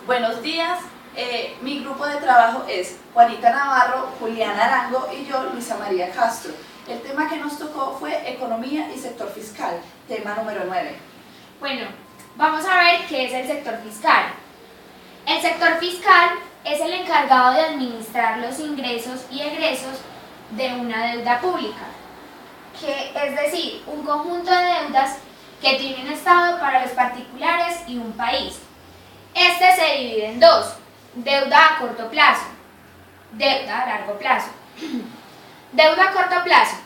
Buenos días, mi grupo de trabajo es Juanita Navarro, Juliana Arango y yo, Luisa María Castro. El tema que nos tocó fue Economía y Sector Fiscal, tema número 9. Bueno, vamos a ver qué es el sector fiscal. El sector fiscal es el encargado de administrar los ingresos y egresos de una deuda pública, que es decir, un conjunto de deudas que tiene un Estado para los particulares y un país. Este se divide en dos: deuda a corto plazo, deuda a largo plazo. Deuda a corto plazo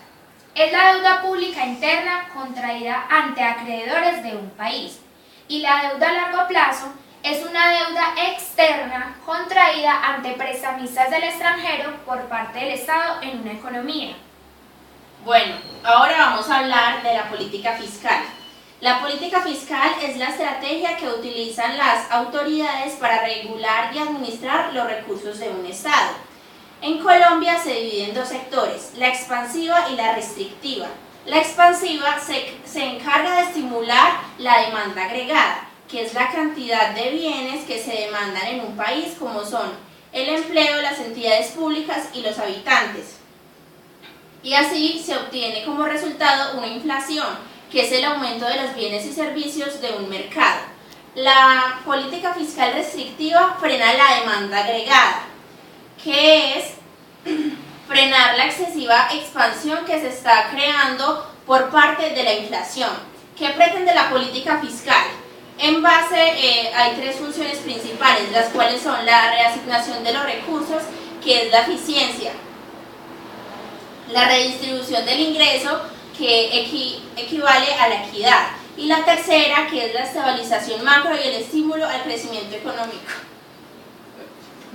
es la deuda pública interna contraída ante acreedores de un país, y la deuda a largo plazo es una deuda externa contraída ante prestamistas del extranjero por parte del Estado en una economía. Bueno, ahora vamos a hablar de la política fiscal. La política fiscal es la estrategia que utilizan las autoridades para regular y administrar los recursos de un Estado. En Colombia se divide en dos sectores, la expansiva y la restrictiva. La expansiva se encarga de estimular la demanda agregada, que es la cantidad de bienes que se demandan en un país, como son el empleo, las entidades públicas y los habitantes. Y así se obtiene como resultado una inflación, que es el aumento de los bienes y servicios de un mercado. La política fiscal restrictiva frena la demanda agregada, que es frenar la excesiva expansión que se está creando por parte de la inflación. ¿Qué pretende la política fiscal? En base hay tres funciones principales, las cuales son la reasignación de los recursos, que es la eficiencia, la redistribución del ingreso, que equivale a la equidad, y la tercera, que es la estabilización macro y el estímulo al crecimiento económico.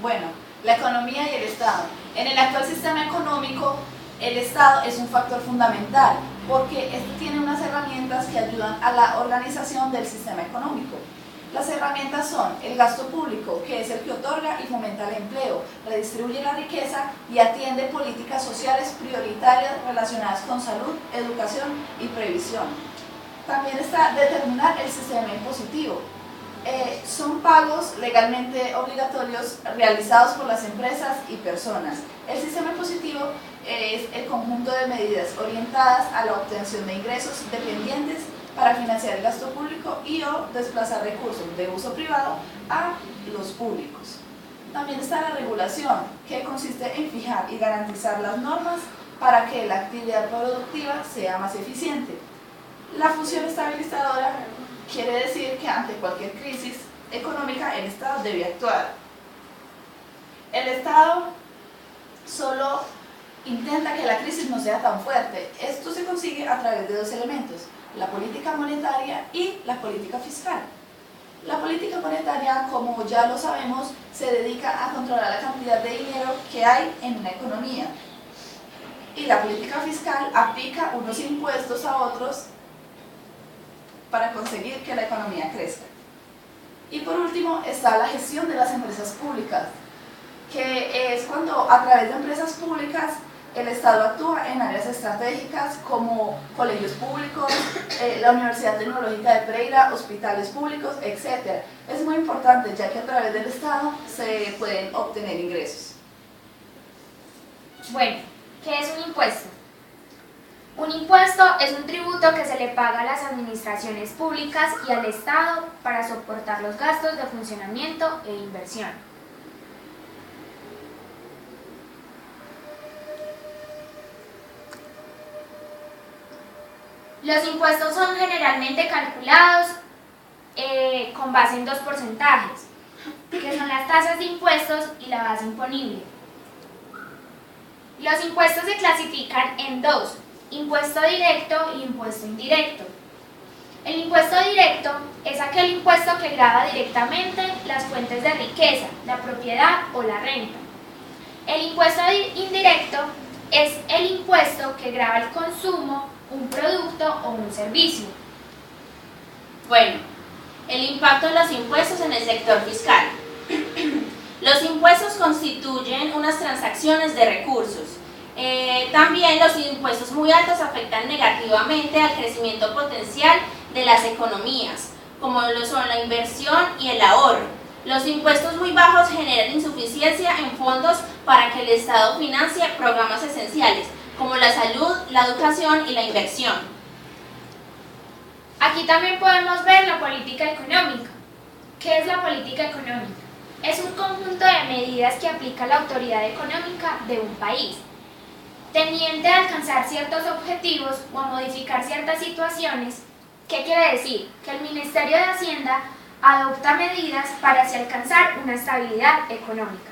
Bueno, la economía y el Estado. En el actual sistema económico, el Estado es un factor fundamental porque este tiene unas herramientas que ayudan a la organización del sistema económico. Las herramientas son el gasto público, que es el que otorga y fomenta el empleo, redistribuye la riqueza y atiende políticas sociales prioritarias relacionadas con salud, educación y previsión. También está determinar el sistema impositivo. Son pagos legalmente obligatorios realizados por las empresas y personas. El sistema impositivo es el conjunto de medidas orientadas a la obtención de ingresos dependientes para financiar el gasto público y o desplazar recursos de uso privado a los públicos. También está la regulación, que consiste en fijar y garantizar las normas para que la actividad productiva sea más eficiente. La función estabilizadora quiere decir que ante cualquier crisis económica el Estado debe actuar. El Estado solo intenta que la crisis no sea tan fuerte. Esto se consigue a través de dos elementos: la política monetaria y la política fiscal. La política monetaria, como ya lo sabemos, se dedica a controlar la cantidad de dinero que hay en una economía. Y la política fiscal aplica unos impuestos a otros para conseguir que la economía crezca. Y por último está la gestión de las empresas públicas, que es cuando a través de empresas públicas el Estado actúa en áreas estratégicas como colegios públicos, la Universidad Tecnológica de Pereira, hospitales públicos, etc. Es muy importante, ya que a través del Estado se pueden obtener ingresos. Bueno, ¿qué es un impuesto? Un impuesto es un tributo que se le paga a las administraciones públicas y al Estado para soportar los gastos de funcionamiento e inversión. Los impuestos son generalmente calculados con base en dos porcentajes, que son las tasas de impuestos y la base imponible. Los impuestos se clasifican en dos: impuesto directo y impuesto indirecto. El impuesto directo es aquel impuesto que grava directamente las fuentes de riqueza, la propiedad o la renta. El impuesto indirecto es el impuesto que grava el consumo, un producto o un servicio. Bueno, el impacto de los impuestos en el sector fiscal. Los impuestos constituyen unas transacciones de recursos. También los impuestos muy altos afectan negativamente al crecimiento potencial de las economías, como lo son la inversión y el ahorro. Los impuestos muy bajos generan insuficiencia en fondos para que el Estado financie programas esenciales, como la salud, la educación y la inversión. Aquí también podemos ver la política económica. ¿Qué es la política económica? Es un conjunto de medidas que aplica la autoridad económica de un país, tendiente a alcanzar ciertos objetivos o a modificar ciertas situaciones. ¿Qué quiere decir? Que el Ministerio de Hacienda adopta medidas para así alcanzar una estabilidad económica.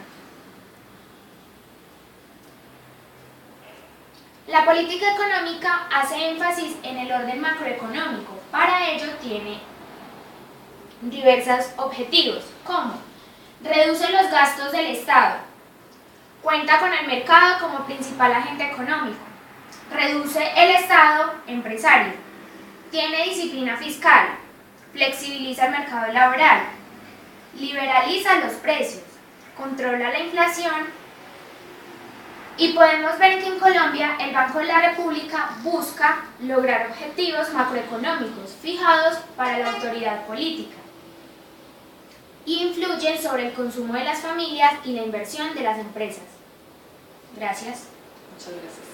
La política económica hace énfasis en el orden macroeconómico. Para ello tiene diversos objetivos, como reduce los gastos del Estado, cuenta con el mercado como principal agente económico, reduce el Estado empresario, tiene disciplina fiscal, flexibiliza el mercado laboral, liberaliza los precios, controla la inflación. Y podemos ver que en Colombia el Banco de la República busca lograr objetivos macroeconómicos fijados para la autoridad política y influyen sobre el consumo de las familias y la inversión de las empresas. Gracias. Muchas gracias.